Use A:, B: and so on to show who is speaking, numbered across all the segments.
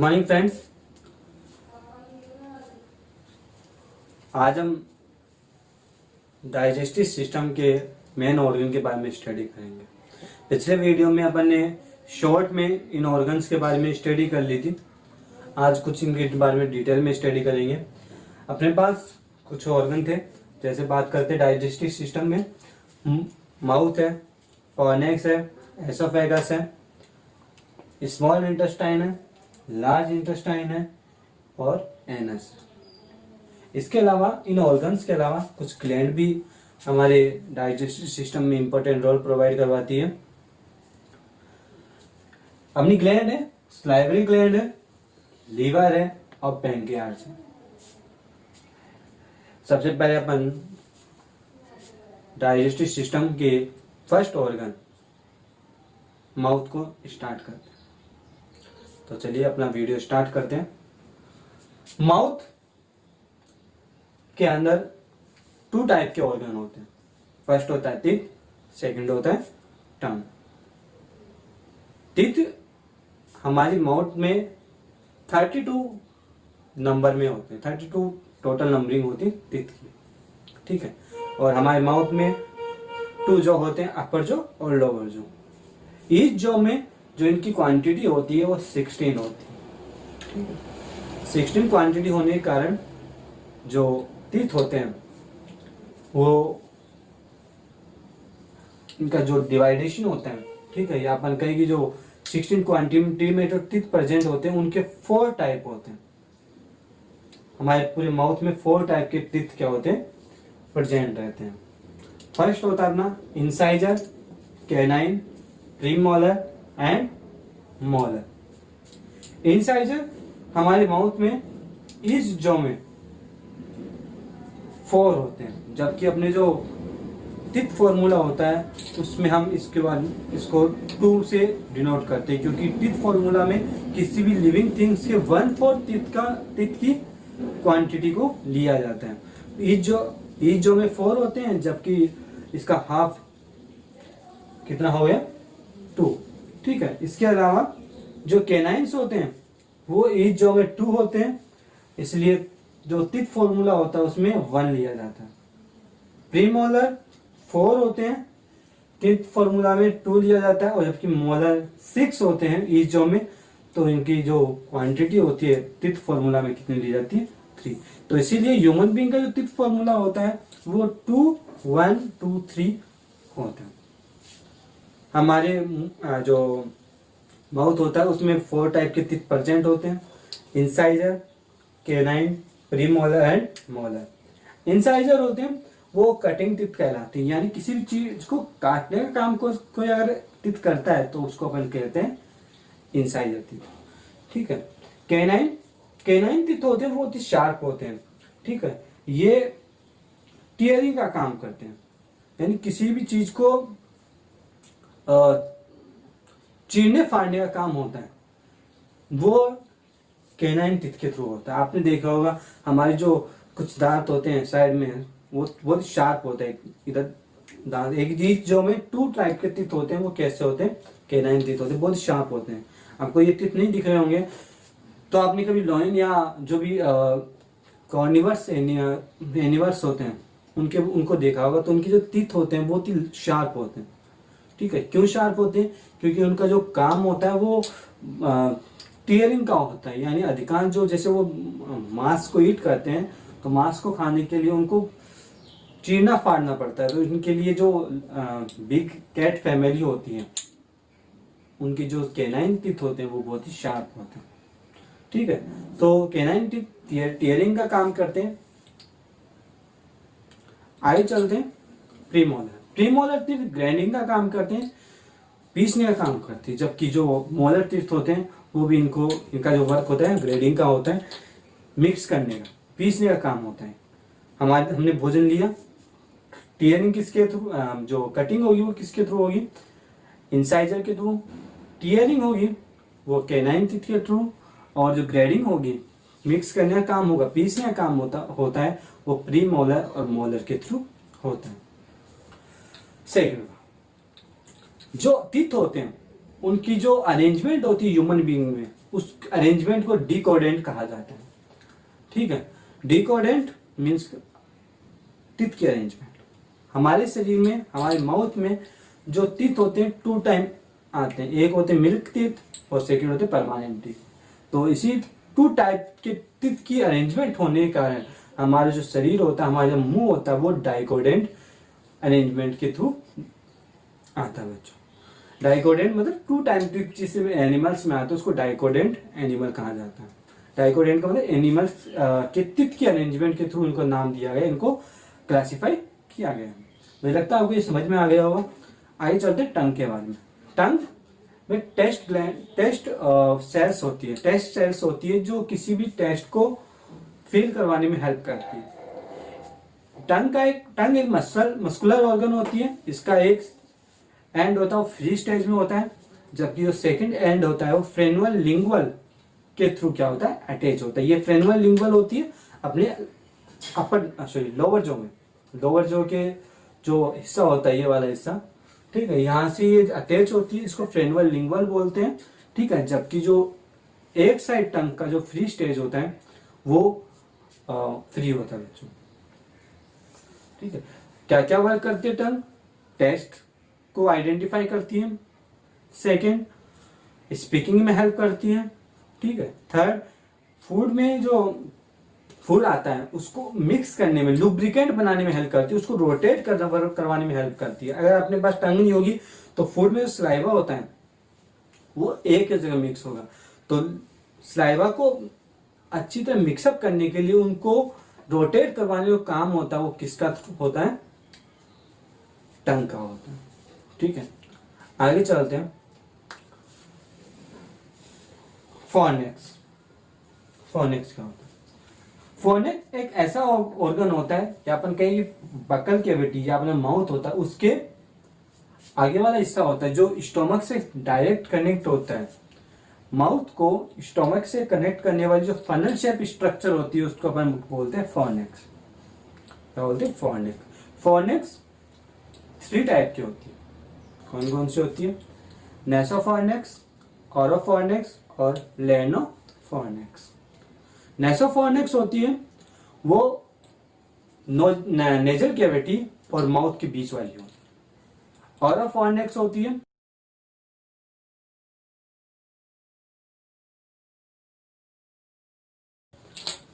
A: Morning friends, आज हम digestive system के मेन ऑर्गन के बारे में स्टडी करेंगे। पिछले वीडियो में अपन ने शॉर्ट में इन ऑर्गन्स के बारे में स्टडी कर ली थी। आज कुछ इनके बारे में डिटेल में स्टडी करेंगे। अपने पास कुछ ऑर्गन थे, जैसे बात करते डाइजेस्टिव सिस्टम में माउथ है, फॉर्नेक्स है, एसोफेगस है, स्मॉल इंटेस्टाइन है, लार्ज इंटेस्टाइन है और एनस। इसके अलावा इन ऑर्गन्स के अलावा कुछ ग्लैंड भी हमारे डाइजेस्टिव सिस्टम में इंपॉर्टेंट रोल प्रोवाइड करवाती है। अपनी ग्लैंड है, सलाइवरी ग्लैंड है, लीवर है और पैंक्रियास है। सबसे पहले अपन डाइजेस्टिव सिस्टम के फर्स्ट ऑर्गन माउथ को स्टार्ट करते हैं। तो चलिए अपना वीडियो स्टार्ट करते हैं। माउथ के अंदर टू टाइप के ऑर्गन होते हैं। फर्स्ट होता है टीथ, सेकंड होता है टंग। टीथ हमारी माउथ में 32 नंबर में होते हैं, 32 टोटल नंबरिंग होती है टीथ की, ठीक है। और हमारे माउथ में 2 जो होते हैं, अपर जो और लोअर जो। ईच जो में जो इनकी क्वांटिटी होती है वो 16 होती है, ठीक है। 16 क्वांटिटी होने के कारण जो टीथ होते हैं वो इनका जो डिवाइडेशन होता है, ठीक है, या अपन कहें कि जो 16 क्वांटिटी में जो टीथ प्रेजेंट होते हैं उनके 4 टाइप होते हैं। हमारे पूरे माउथ में 4 टाइप के टीथ क्या होते हैं, प्रेजेंट रहते हैं। फर्स्ट होता है अपना incisor, canine, premolar and molar. Incisor हमारे माउथ में इस जॉ में 4 होते हैं, जबकि अपने जो टीथ फॉर्मूला होता है उसमें हम इसके बाद इसको 2 से डिनोट करते हैं, क्योंकि टीथ फॉर्मूला में किसी भी लिविंग थिंग्स के 1/4 टीथ की क्वांटिटी को लिया जाता है। इस जॉ में 4 होते हैं, जबकि इसका हाफ कितना हो गया, 2, ठीक है। इसके अलावा जो कैनाइन्स होते हैं वो ईच जॉ में 2 होते हैं, इसलिए जो टीथ फॉर्मूला होता है उसमें 1 लिया जाता है। प्रीमोलर 4 होते हैं, टीथ फॉर्मूला में 2 लिया जाता है, और जबकि मोलर 6 होते हैं ईच जॉ में, तो इनकी जो क्वांटिटी होती है टीथ फॉर्मूला में कितनी ली जाती है, 3। तो इसीलिए ह्यूमन बीइंग का जो टीथ फॉर्मूला होता है वो 2, 1, 2, 3 होता है। हमारे जो माउथ होता है उसमें 4 टाइप के टीथ प्रेजेंट होते हैं, incisor, canine, premolar and molar. Incisor होते हैं वो कटिंग टीथ कहलाती है, यानी किसी भी चीज को काटने का काम को कोई अगर टीथ करता है तो उसको अपन कहते हैं इंसाइजर टीथ, ठीक है। कैनाइन टीथ होते हैं वो बहुत ही शार्प होते हैं, ठीक है। ये टीयरिंग का काम करते हैं, यानी किसी भी चीज को चीरने फाड़ने का काम होता है, वो कैनाइन टीथ के थ्रू होता है। आपने देखा होगा हमारे जो कुछ दांत होते हैं साइड में वो बहुत शार्प होता है। इधर दांत एक चीज जो में 2 टाइप के टीथ होते हैं, वो कैसे होते हैं, कैनाइन टीथ होते हैं, बहुत शार्प होते हैं। आपको ये टीथ नहीं दिख रहे होंगे तो आपने कभी लॉइन या जो भी कॉर्निवर्स एनिवर्स होते हैं उनको देखा होगा, तो उनके जो टीथ होते हैं बहुत ही शार्प होते हैं, ठीक है। क्यों शार्प होते हैं, क्योंकि उनका जो काम होता है वो टीयरिंग का होता है, यानी अधिकांश जो जैसे वो मांस को ईट करते हैं तो मांस को खाने के लिए उनको चीरना फाड़ना पड़ता है। तो इनके लिए जो बिग कैट फैमिली होती है उनकी जो कैनाइन टीथ होते हैं वो बहुत ही शार्प होते हैं, ठीक है। तो कैनाइन टीथ टीयरिंग का काम करते हैं। आगे चलते हैं प्रीमोलर टीथ ग्राइंडिंग का काम करते हैं, पीसने का काम करते हैं, जबकि जो मोलर टीथ होते हैं वो भी इनका जो वर्क होता है ग्रेडिंग का होता है, मिक्स करने का, पीसने का काम होता है। हमने भोजन लिया, टीयरिंग किसके थ्रू, जो कटिंग होगी वो किसके थ्रू होगी, इंसाइजर के थ्रू। टीयरिंग होगी वो कैनाइन टीथ के थ्रू, और जो ग्रेडिंग होगी, मिक्स करने का काम होगा, पीसने का काम होता है वो प्रीमोलर और मोलर के थ्रू होता है। सेकंड, जो टीथ होते हैं उनकी जो अरेंजमेंट होती है ह्यूमन बीइंग में उस अरेंजमेंट को डिकोडेंट कहा जाता है। ठीक है, डिकोडेंट मीन्स टीथ की अरेंजमेंट। हमारे शरीर में, हमारे माउथ में जो टीथ होते हैं 2 टाइम आते हैं, एक होते हैं मिल्क टीथ और सेकंड होते हैं परमानेंट टीथ। तो इसी 2 टाइप के टीथ की अरेंजमेंट होने के कारण हमारा जो शरीर होता है, हमारा जो मुंह होता है, वो डाइकोडेंट अरेंजमेंट के थ्रू आता है बच्चों। डाइकोडेंट मतलब 2 टाइम टीथ जिस एनिमल्स में आता है उसको डाइकोडेंट एनिमल कहा जाता है। डाइकोडेंट का मतलब एनिमल्स के टीथ की अरेंजमेंट के थ्रू इनको नाम दिया गया, इनको क्लासिफाई किया गया। मुझे लगता है आपको ये समझ में आ गया होगा। आगे चलते हैं टंग के बारे में। टंग में टेस्ट सेल्स होती है, टेस्ट सेल्स होती है जो किसी भी टेस्ट को फील करवाने में हेल्प करती है। टंग एक मस्कुलर ऑर्गन होती है। इसका एक एंड होता है वो फ्री स्टेज में होता है, जबकि जो सेकंड एंड होता है वो फ्रेनुअल लिंगुअल के थ्रू क्या होता है, अटैच होता है। ये फ्रेनुअल लिंगुअल होती है अपने लोअर जो के जो हिस्सा होता है, ये वाला हिस्सा, ठीक है, यहाँ से ये अटैच होती है, इसको फ्रेनुअल लिंगुअल बोलते हैं। ठीक है, जबकि जो एक साइड टंग का जो फ्री स्टेज होता है वो फ्री होता है बच्चों। ठीक है, क्या क्या वर्क करती है टंग? टेस्ट को आइडेंटिफाई करती है, सेकंड स्पीकिंग में हेल्प करती है, ठीक है, थर्ड फूड में जो फूड आता है उसको मिक्स करने में, लुब्रिकेंट बनाने में हेल्प करती है, उसको रोटेट करवाने में हेल्प करती है। अगर अपने पास टंग नहीं होगी तो फूड में जो सलाइवा होता है वो एक ही जगह मिक्स होगा, तो सलाइवा को अच्छी तरह मिक्सअप करने के लिए उनको रोटेट करवाने का काम होता है, वो किसका होता है? टंग का होता है। ठीक है, आगे चलते हैं। फोनेक्स क्या होता है? फोनेक्स एक ऐसा ऑर्गन होता है, या अपन कहीं बकल कैविटी या अपना माउथ होता है, उसके आगे वाला हिस्सा होता है जो स्टोमक से डायरेक्ट कनेक्ट होता है। माउथ को स्टोमक से कनेक्ट करने वाली जो फनल शेप स्ट्रक्चर होती है उसको अपन बोलते हैं फोनेक्स। क्या बोलते हैं? फोनेक्स। फोनेक्स 3 टाइप की होती है। कौन कौन सी होती है? नेसोफोनेक्स, ओरोफोनेक्स और लेनोफोनेक्स। नेसोफोनेक्स होती है वो नेजल कैविटी और माउथ के बीच वाली होती है। ओरोफोनेक्स होती है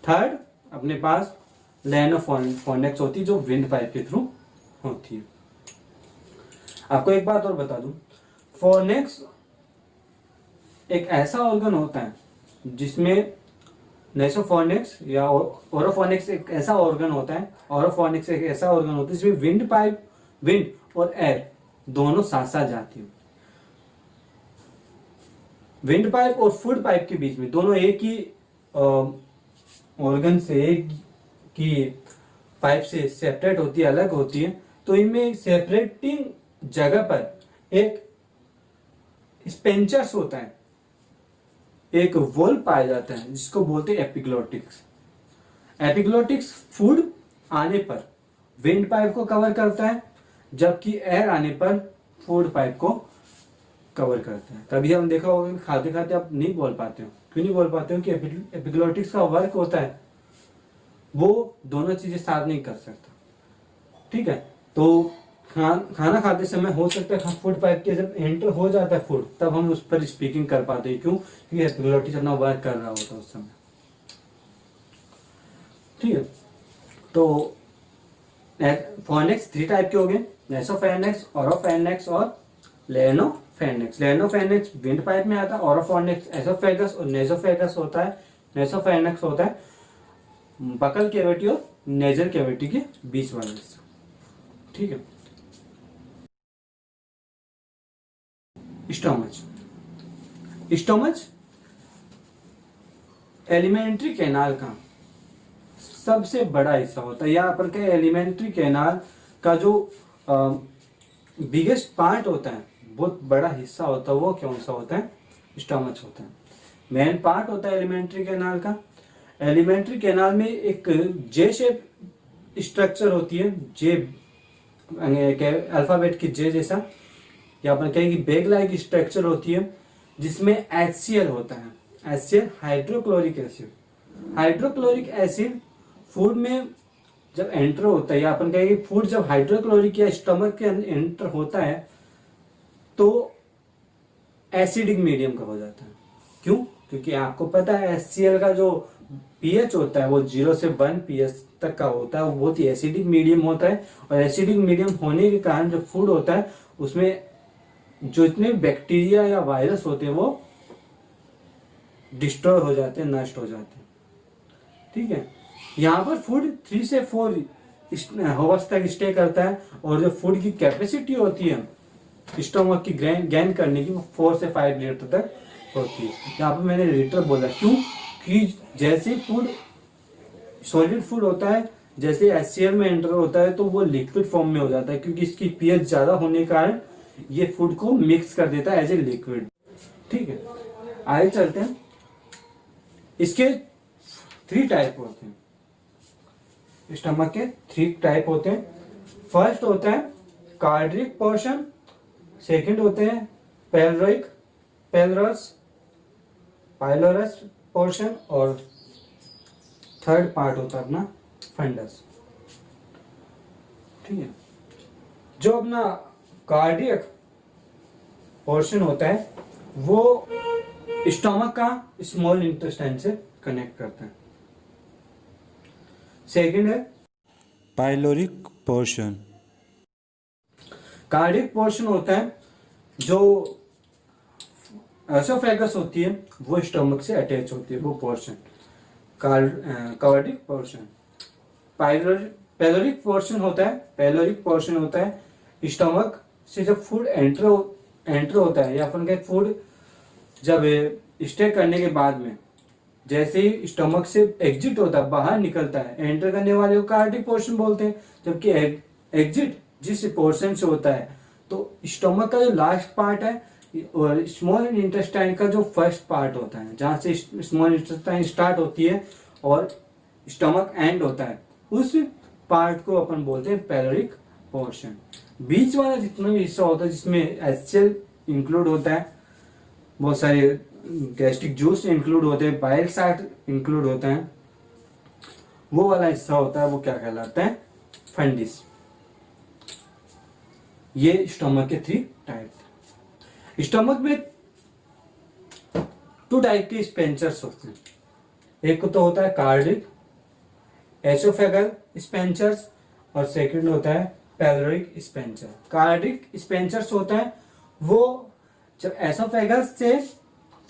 A: थर्ड अपने पास लेनोफोनेक्स होती है जो विंड पाइप के थ्रू होती है। आपको एक बात और बता दूं, फोनेक्स एक ऐसा ऑर्गन होता है जिसमें नेसोफोनेक्स या ओरोफोनेक्स एक ऐसा ऑर्गन होता है, ओरोफोनेक्स एक ऐसा ऑर्गन होता है जिसमें विंड और एयर दोनों साथ साथ जाती है। विंड पाइप और फूड पाइप के बीच में दोनों एक ही ऑर्गन से, एक की पाइप से सेपरेट होती है, अलग होती है। तो इनमें सेपरेटिंग जगह पर एक स्पेंचर्स होता है, एक वॉल पाया जाता है जिसको बोलते हैं एपिग्लोटिक्स। एपिग्लोटिक्स फूड आने पर विंड पाइप को कवर करता है, जबकि एयर आने पर फूड पाइप को कवर करता है। तभी हम देखा होगा खाते खाते आप नहीं बोल पाते हो। क्यों नहीं बोल पाते हो? कि एपिग्लोटिक्स का वर्क होता है वो दोनों चीजें साथ नहीं कर सकता। ठीक है, तो खाना खाते समय हो सकता है फूड पाइप के जब एंटर हो जाता है फूड, तब हम उस पर स्पीकिंग कर पाते हैं। क्यों? क्योंकि एपिग्लोटिस अपना वर्क कर रहा होता है उस समय। ठीक है, तो फोनेक्स 3 टाइप के हो गए, नेसोफोनेक्स, ओरोफोनेक्स और लेनोफोनेक्स। लेनोफोनेक्स विंड पाइप में आता है, ओरोफोनेक्स एसोफेगस और नेसोफेगस होता है। नेसोफोनेक्स होता है बकल कैविटी और नेजल कैविटी के बीच वाला हिस्सा। ठीक है, स्टोमच एलिमेंट्री कैनाल का सबसे बड़ा हिस्सा होता है। यहाँ पर क्या एलिमेंट्री कैनाल का जो बिगेस्ट पार्ट होता है, बहुत बड़ा हिस्सा होता है, वो कौन सा होता है? स्टोमच होता है। मेन पार्ट होता है एलिमेंट्री कैनाल का। एलिमेंट्री कैनाल में एक जे शेप स्ट्रक्चर होती है, जे अल्फाबेट की जे जैसा, या अपन कहें कि बैग लाइक स्ट्रक्चर होती है, जिसमें HCl होता है। HCl hydrochloric acid. Hydrochloric acid food में जब एंटर होता है, या अपन कहेंगे फूड जब हाइड्रोक्लोरिक या स्टमक के अंदर एंटर होता है तो एसिडिक मीडियम का हो जाता है। क्यों? क्योंकि आपको पता है HCl का जो pH होता है वो 0 से 1 pH तक का होता है, वो बहुत ही एसिडिक मीडियम होता है। और एसिडिक मीडियम होने के कारण जो फूड होता है उसमें जो इतने बैक्टीरिया या वायरस होते हैं वो डिस्ट्रॉय हो जाते हैं, नष्ट हो जाते हैं। ठीक है, यहाँ पर फूड 3 से 4 आवर्स तक स्टे करता है, और जो फूड की कैपेसिटी होती है स्टमक की गेन करने की वो 4 से 5 लीटर तक होती है। यहाँ पर मैंने लीटर बोला क्यों? कि जैसे फूड सॉलिड फूड होता है, जैसे HCl में एंटर होता है तो वो लिक्विड फॉर्म में हो जाता है, क्योंकि इसकी pH ज्यादा होने के कारण ये फूड को मिक्स कर देता है एज ए लिक्विड। ठीक है, आगे चलते हैं। इसके 3 टाइप होते हैं, स्टमक के 3 टाइप होते हैं। फर्स्ट होता है कार्डियक पोर्शन, सेकंड होते हैं पाइलोरस पोर्शन, और थर्ड पार्ट होता है अपना फंडस। ठीक है, जो अपना कार्डियक पोर्शन होता है वो स्टमक का स्मॉल इंटेस्टाइन से कनेक्ट करता है। सेकंड है पाइलोरिक पोर्शन। कार्डियक पोर्शन होता है जो एसोफेगस होती है वो स्टमक से अटैच होती है, वो portion cardiac portion. Pyloric portion होता है स्टमक से जब फूड एंटर होता है, या अपन के फूड जब स्टे करने के बाद में जैसे ही स्टमक से एग्जिट होता है, बाहर निकलता है, एंटर करने वाले को कार्डियक पोर्शन बोलते हैं, जबकि एग्जिट जिस पोर्शन से होता है तो स्टमक का जो लास्ट पार्ट है और स्मॉल इंटेस्टाइन का जो फर्स्ट पार्ट होता है, जहां से स्मॉल इंटेस्टाइन स्टार्ट होती है और स्टमक एंड होता है, उस पार्ट को अपन बोलते हैं पैलोरिक पोर्शन। बीच वाला जितना भी हिस्सा होता है जिसमें HCl इंक्लूड होता है, बहुत सारे गैस्ट्रिक जूस इंक्लूड होते हैं, बाइल साल्ट इंक्लूड होता है, वो वाला हिस्सा होता है वो क्या कहलाता है? फंडिस। ये स्टमक के 3 टाइप। स्टमक में 2 टाइप के स्पेंचर्स होते हैं। एक तो होता है कार्डिक एसोफेगल स्पेंचर्स, और सेकंड होता है पैलोरिक स्पेंचर। कार्डिक स्पेंचर्स होता है वो जब एसोफेगस से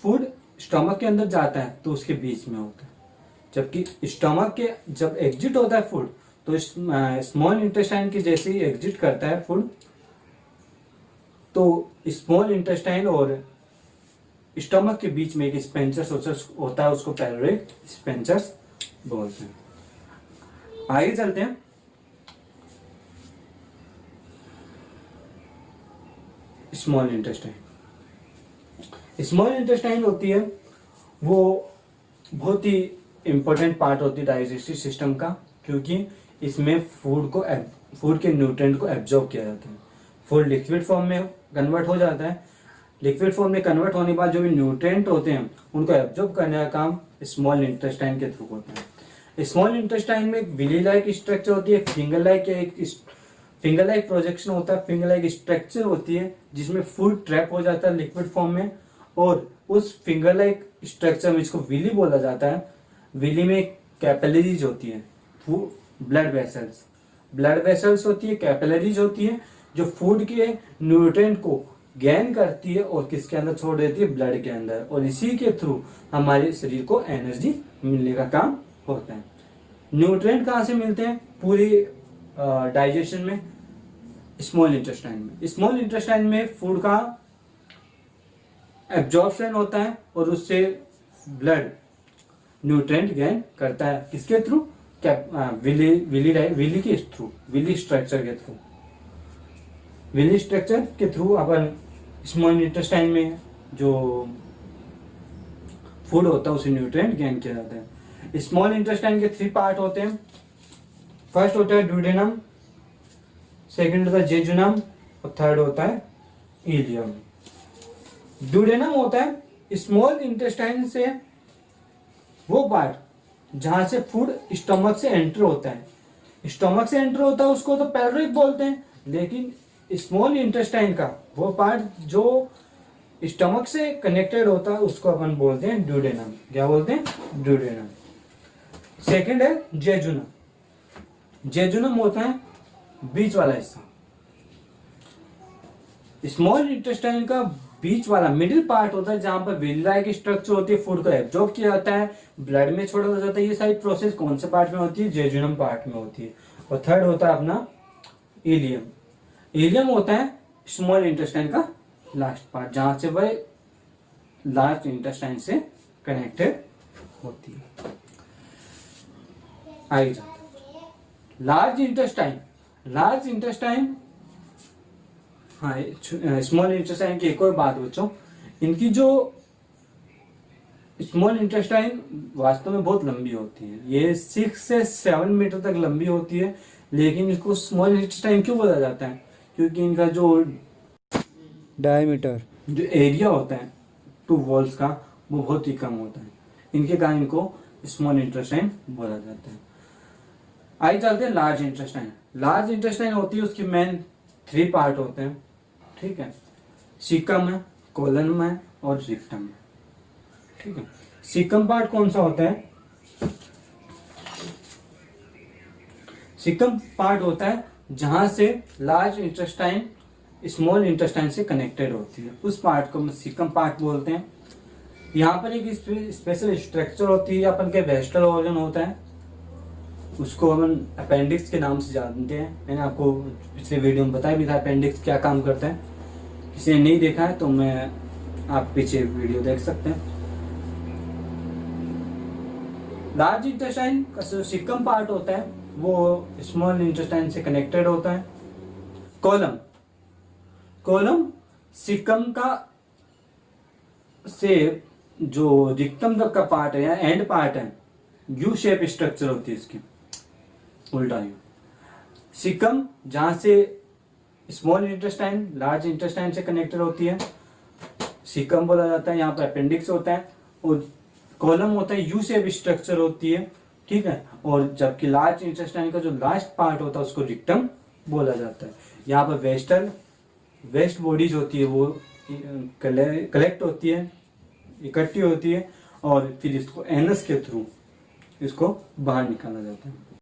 A: फूड स्टमक के अंदर जाता है तो उसके बीच में होता है, जबकि स्टमक के जब एग्जिट होता है फूड तो स्मॉल इंटेस्टाइन के जैसे ही एग्जिट करता है फूड तो स्मॉल इंटेस्टाइन और स्टमक के बीच में एक स्पेंचर्स होता है, उसको पैलोरिक स्पेंचर्स बोलते हैं। आगे चलते हैं। स्मॉल इंटेस्टाइन होती है वो बहुत ही इंपॉर्टेंट पार्ट होती है डाइजेस्टिव सिस्टम का, क्योंकि इसमें फूड के न्यूट्रिएंट को एब्जॉर्ब किया जाता है। फूड लिक्विड फॉर्म में कन्वर्ट हो जाता है, लिक्विड फॉर्म में कन्वर्ट होने के बाद जो भी न्यूट्रिएंट होते हैं उनको एब्जॉर्ब करने का काम स्मॉल इंटेस्टाइन के थ्रू होता है। स्मॉल इंटेस्टाइन में एक विली लाइक स्ट्रक्चर होती है, फिंगर लाइक प्रोजेक्शन होता है, फिंगर लाइक स्ट्रक्चर होती है जिसमें फूड ट्रैप हो जाता है लिक्विड फॉर्म में, और उस फिंगर लाइक स्ट्रक्चर में इसको विली बोला जाता है। विली में कैपिलरीज होती है, ब्लड वेसल्स होती है, कैपिलरीज होती है जो फूड के न्यूट्रिएंट को गेन करती है और किसके अंदर छोड़ देती है? ब्लड के अंदर, और इसी के थ्रू हमारे शरीर को एनर्जी मिलने का काम होता है। न्यूट्रिएंट कहाँ से मिलते हैं पूरी डाइजेशन में? स्मॉल इंटेस्टाइन में फूड का एब्जॉर्प्शन होता है और उससे ब्लड न्यूट्रिएंट गेन करता है, किसके थ्रू? विली स्ट्रक्चर के थ्रू अपन स्मॉल इंटेस्टाइन में जो फूड होता है उसे न्यूट्रिएंट गेन किया जाता है। स्मॉल इंटेस्टाइन के 3 पार्ट होते हैं। फर्स्ट होता है ड्यूडेनम, सेकंड होता है जेजुनम और थर्ड होता है इलियम। ड्यूडेनम होता है स्मॉल इंटेस्टाइन से वो पार्ट जहां से फूड स्टमक से एंटर होता है, स्टमक से एंटर होता है उसको तो पेल्विक बोलते हैं, लेकिन स्मॉल इंटेस्टाइन का वो पार्ट जो स्टमक से कनेक्टेड होता है उसको अपन बोलते हैं ड्यूडेनम। क्या बोलते हैं? ड्यूडेनम। सेकंड है जेजुनम। जेजुनम होता है बीच वाला हिस्सा। स्मॉल इंटेस्टाइन का बीच वाला मिडिल पार्ट होता है जहां पर विला की स्ट्रक्चर होती है, फूड को एब्जॉर्ब किया जाता है, ब्लड में छोड़ा जाता है। ये सारी प्रोसेस कौन से पार्ट में होती है? जेजुनम पार्ट में होती है। और थर्ड होता है अपना इलियम। इलियम होता है स्मॉल इंटेस्टाइन का लास्ट पार्ट जहां से वह लार्ज इंटेस्टाइन से कनेक्टेड होती है। आइए लार्ज इंटेस्टाइन। लार्ज इंटेस्टाइन, हाँ स्मॉल इंटेस्टाइन की एक और बात बच्चों, इनकी जो स्मॉल इंटेस्टाइन वास्तव में बहुत लंबी होती है, ये 6 से 7 मीटर तक लंबी होती है। लेकिन इसको स्मॉल इंटेस्टाइन क्यों बोला जाता है? क्योंकि इनका जो डायमीटर, जो एरिया होता है टू वॉल्स का, वो बहुत ही कम होता है। इनके कारण इनको स्मॉल इंटेस्टाइन बोला जाता है। आइए चलते हैं लार्ज इंटेस्टाइन। लार्ज इंटेस्टाइन होती है, उसकी मेन 3 पार्ट होते हैं, ठीक है। सीकम है, कोलन है और रिक्टम है, ठीक है। सीकम पार्ट कौन सा होता है? सीकम पार्ट होता है जहां से लार्ज इंटेस्टाइन स्मॉल इंटेस्टाइन से कनेक्टेड होती है, उस पार्ट को हम सीकम पार्ट बोलते हैं। यहाँ पर एक स्पेशल स्ट्रक्चर होती है, अपन के वेस्टल ऑर्गन होता है, उसको हम अपेंडिक्स के नाम से जानते हैं। मैंने आपको पिछले वीडियो में बताया भी था अपेंडिक्स क्या काम करता है। किसी ने नहीं देखा है तो आप पीछे वीडियो देख सकते हैं। लार्ज इंटेस्टाइन का जो सीकम पार्ट होता है वो स्मॉल इंटेस्टाइन से कनेक्टेड होता है। कोलम, कोलम सीकम का से जो रिक्टम तक का पार्ट है या एंड पार्ट है, यू शेप स्ट्रक्चर होती है इसकी, उल्टा यू। सीकम जहां से स्मॉल इंटेस्टाइन लार्ज इंटेस्टाइन से कनेक्टेड होती है, सीकम बोला जाता है। यहाँ पर अपेंडिक्स होता है और कॉलम होता है, यू शेप स्ट्रक्चर होती है, ठीक है। और जबकि लार्ज इंटेस्टाइन का जो लास्ट पार्ट होता है उसको रिक्टम बोला जाता है। यहाँ पर वेस्ट बॉडीज होती है, वो कलेक्ट होती है, इकट्ठी होती है और फिर इसको एनस के थ्रू इसको बाहर निकाला जाता है।